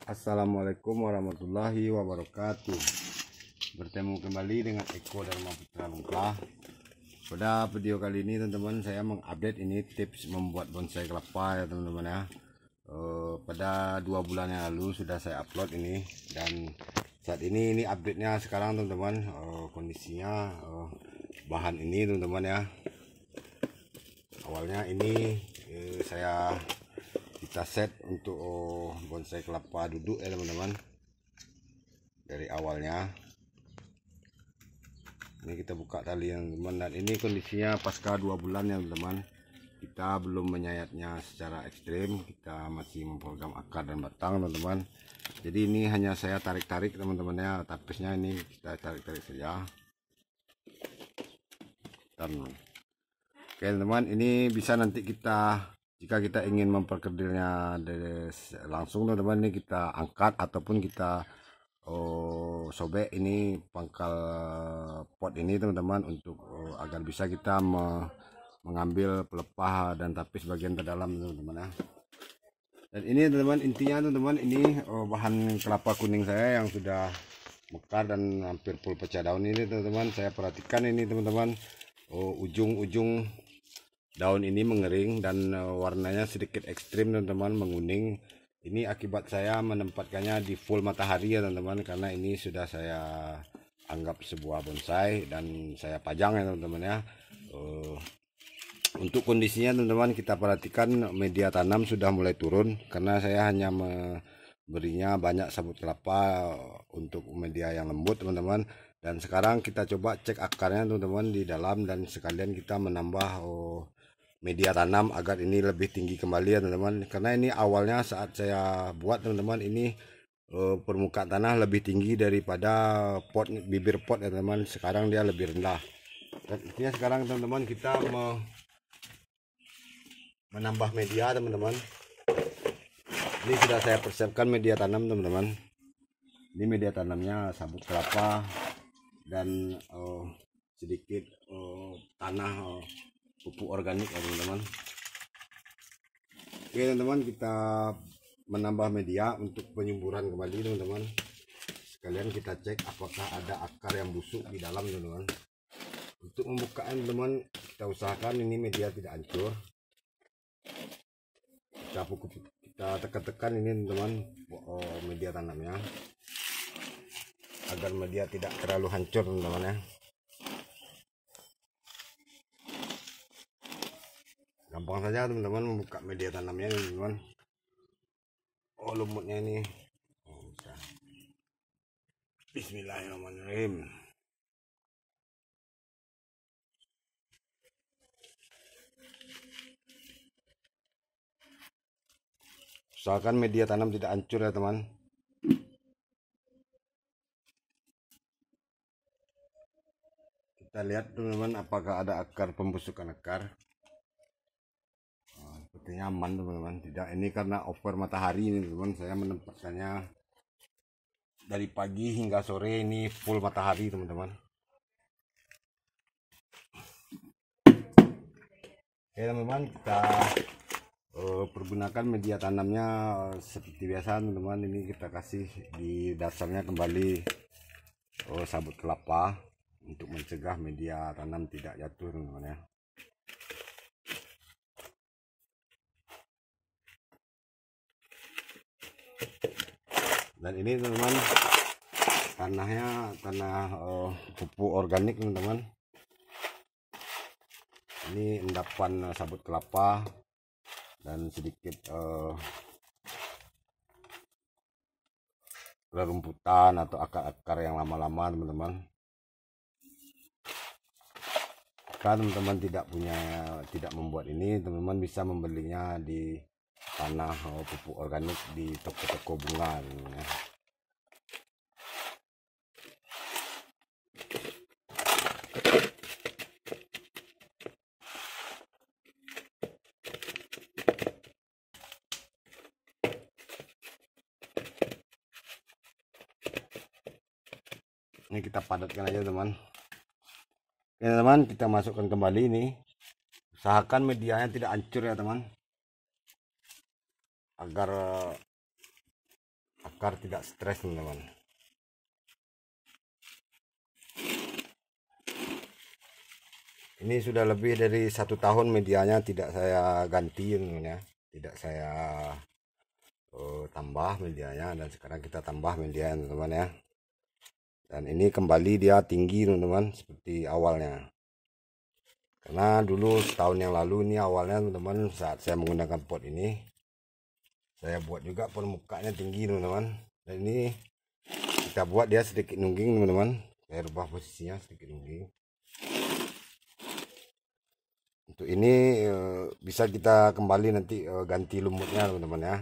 Assalamualaikum warahmatullahi wabarakatuh. Bertemu kembali dengan Eko Dharma Putra Lungkah. Pada video kali ini teman-teman, saya mengupdate ini tips membuat bonsai kelapa ya teman-teman ya. Pada 2 bulan yang lalu sudah saya upload ini, dan saat ini update-nya sekarang teman-teman. Kondisinya bahan ini teman-teman ya. Awalnya ini kita set untuk bonsai kelapa duduk ya teman-teman. Dari awalnya ini kita buka tali yang teman, dan ini kondisinya pasca 2 bulan ya teman-teman. Kita belum menyayatnya secara ekstrim, kita masih memprogram akar dan batang teman-teman. Jadi ini hanya saya tarik-tarik teman-teman ya, tapisnya ini kita tarik-tarik saja. Dan oke teman-teman, ini bisa nanti kita, jika kita ingin memperkerdilnya langsung teman-teman, ini kita angkat ataupun kita sobek ini pangkal pot ini teman-teman, untuk agar bisa kita mengambil pelepah dan tapis bagian terdalam teman-teman ya. Dan ini teman-teman, intinya teman-teman, ini bahan kelapa kuning saya yang sudah mekar dan hampir full pecah daun ini teman-teman. Saya perhatikan ini teman-teman, ujung-ujung daun ini mengering dan warnanya sedikit ekstrim teman-teman, menguning. Ini akibat saya menempatkannya di full matahari ya teman-teman, karena ini sudah saya anggap sebuah bonsai dan saya pajang ya teman-teman ya. Untuk kondisinya teman-teman, kita perhatikan media tanam sudah mulai turun, karena saya hanya memberinya banyak sabut kelapa untuk media yang lembut teman-teman. Dan sekarang kita coba cek akarnya teman-teman di dalam, dan sekalian kita menambah media tanam agar ini lebih tinggi kembali ya teman-teman. Karena ini awalnya saat saya buat teman-teman, ini permukaan tanah lebih tinggi daripada pot, bibir pot ya teman-teman. Sekarang dia lebih rendah. Dan intinya sekarang teman-teman, kita menambah media teman-teman. Ini sudah saya persiapkan media tanam teman-teman. Ini media tanamnya sabut kelapa dan sedikit tanah pupuk organik ya teman-teman. Oke teman-teman, kita menambah media untuk penyuburan kembali teman-teman. Sekalian kita cek apakah ada akar yang busuk di dalam teman-teman. Untuk pembukaan teman, kita usahakan ini media tidak hancur. Kita tekan-tekan ini teman-teman, media tanamnya, agar media tidak terlalu hancur teman-teman ya. Gampang saja teman-teman membuka media tanamnya teman-teman. Lumutnya ini bisa. Bismillahirrahmanirrahim. Usahakan media tanam tidak hancur ya teman. Kita lihat teman-teman, apakah ada akar pembusukan akar. Sepertinya aman teman-teman, tidak. Ini karena over matahari ini teman-teman, saya menempatkannya dari pagi hingga sore, ini full matahari teman-teman. Oke teman-teman, kita pergunakan media tanamnya seperti biasa teman-teman. Ini kita kasih di dasarnya kembali sabut kelapa untuk mencegah media tanam tidak jatuh teman-teman ya. Dan ini teman-teman, tanahnya tanah pupuk organik teman-teman. Ini endapan sabut kelapa dan sedikit rerumputan atau akar-akar yang lama-lama teman-teman. Jika teman-teman tidak membuat ini, teman-teman bisa membelinya di tanah pupuk organik di toko-toko bunga teman-teman ya. Ini kita padatkan aja teman. Oke teman, kita masukkan kembali ini. Usahakan medianya tidak hancur ya teman, agar akar tidak stres teman-teman. Ini sudah lebih dari 1 tahun medianya tidak saya ganti teman-teman ya, tidak saya tambah medianya, dan sekarang kita tambah media teman-teman ya. Dan ini kembali dia tinggi teman-teman seperti awalnya. Karena dulu setahun yang lalu ini awalnya teman-teman, saat saya menggunakan pot ini saya buat juga permukaannya tinggi teman-teman. Dan ini kita buat dia sedikit nungging teman-teman. Saya rubah posisinya sedikit nungging. Untuk ini bisa kita kembali nanti ganti lumutnya teman-teman ya.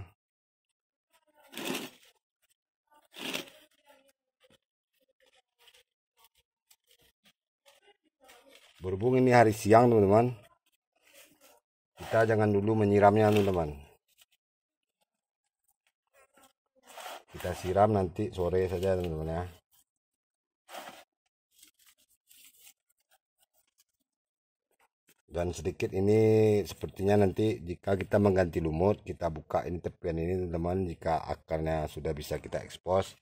Berhubung ini hari siang teman-teman, kita jangan dulu menyiramnya teman-teman. Kita siram nanti sore saja teman-teman ya. Dan sedikit ini sepertinya nanti jika kita mengganti lumut, kita buka ini tepian ini teman-teman, jika akarnya sudah bisa kita ekspos,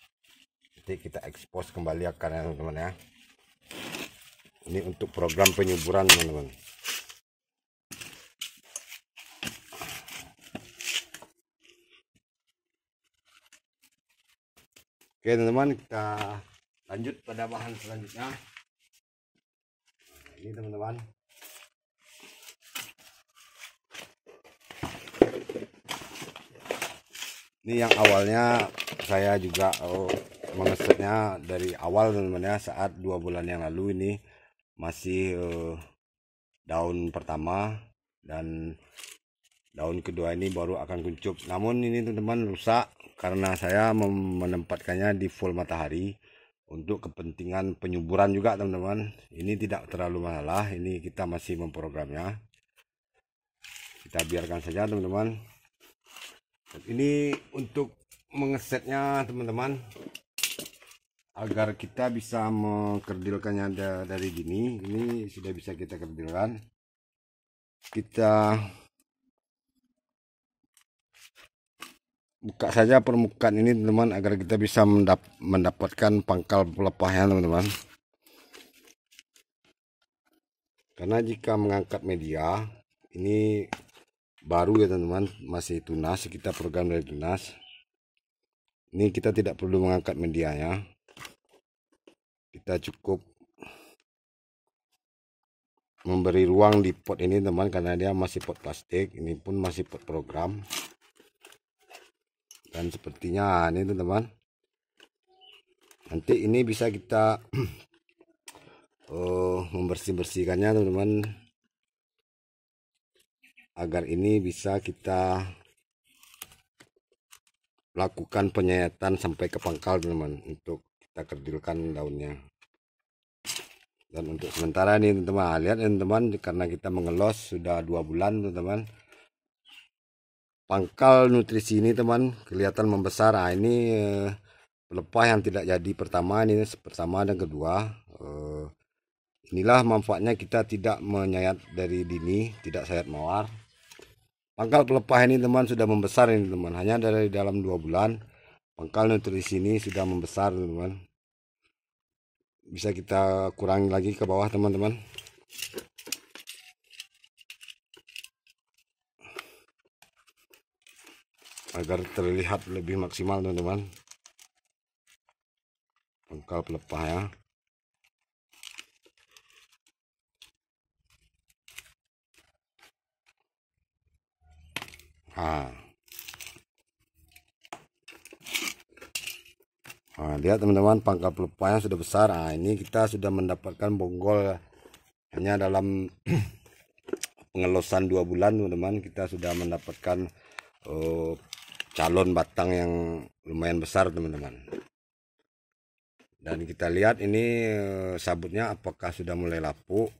nanti kita ekspos kembali akarnya teman-teman ya. Ini untuk program penyuburan teman-teman. Oke teman-teman, kita lanjut pada bahan selanjutnya. Nah, ini teman-teman, ini yang awalnya saya juga mengesetnya dari awal teman-teman ya, saat 2 bulan yang lalu. Ini masih daun pertama dan daun kedua ini baru akan kuncup. Namun ini teman-teman rusak karena saya menempatkannya di full matahari untuk kepentingan penyuburan juga teman-teman. Ini tidak terlalu masalah, ini kita masih memprogramnya, kita biarkan saja teman-teman. Ini untuk mengesetnya teman-teman, agar kita bisa mengkerdilkannya dari gini. Ini sudah bisa kita kerdilkan. Kita buka saja permukaan ini teman-teman, agar kita bisa mendapatkan pangkal pelepahnya teman-teman. Karena jika mengangkat media ini baru ya teman-teman, masih tunas, kita program dari tunas. Ini kita tidak perlu mengangkat medianya, kita cukup memberi ruang di pot ini teman, karena dia masih pot plastik, ini pun masih pot program. Dan sepertinya ini teman-teman, nanti ini bisa kita membersih-bersihkannya teman-teman, agar ini bisa kita lakukan penyayatan sampai ke pangkal teman-teman, untuk kita kerdilkan daunnya. Dan untuk sementara ini teman-teman, lihat teman-teman, karena kita mengelos sudah 2 bulan teman-teman, pangkal nutrisi ini teman kelihatan membesar. Nah, ini pelepah yang tidak jadi pertama, ini pertama dan kedua. Inilah manfaatnya kita tidak menyayat dari dini, tidak sayat mawar. Pangkal pelepah ini teman sudah membesar ini teman, hanya dari dalam 2 bulan pangkal nutrisi ini sudah membesar teman. Bisa kita kurangi lagi ke bawah teman-teman, agar terlihat lebih maksimal teman-teman pangkal pelepah ya. Nah, lihat teman-teman, pangkal pelepahnya sudah besar. Nah, ini kita sudah mendapatkan bonggol hanya dalam pengelosan 2 bulan teman-teman, kita sudah mendapatkan calon batang yang lumayan besar teman-teman. Dan kita lihat ini sabutnya apakah sudah mulai lapuk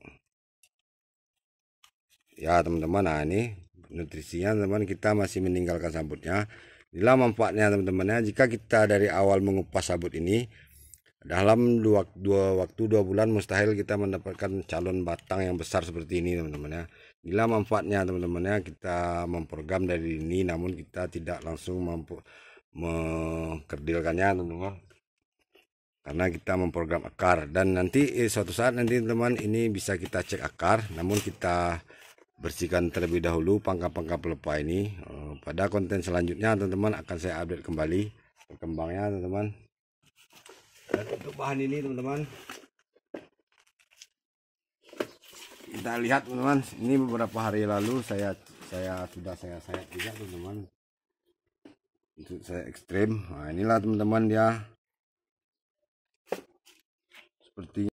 ya teman-teman. Nah, ini nutrisinya teman-teman, kita masih meninggalkan sabutnya. Inilah manfaatnya teman-teman ya, jika kita dari awal mengupas sabut ini, dalam 2 bulan mustahil kita mendapatkan calon batang yang besar seperti ini teman-teman ya. Inilah manfaatnya teman-teman ya, kita memprogram dari ini, namun kita tidak langsung mengkerdilkannya teman-teman, karena kita memprogram akar. Dan nanti suatu saat nanti teman-teman ini bisa kita cek akar, namun kita bersihkan terlebih dahulu pangkal-pangkal pelepah ini. Pada konten selanjutnya teman-teman akan saya update kembali perkembangannya teman-teman. Dan untuk bahan ini teman-teman, kita lihat teman-teman, ini beberapa hari lalu saya sudah saya sayat juga teman-teman, untuk saya ekstrim. Nah inilah teman-teman ya, seperti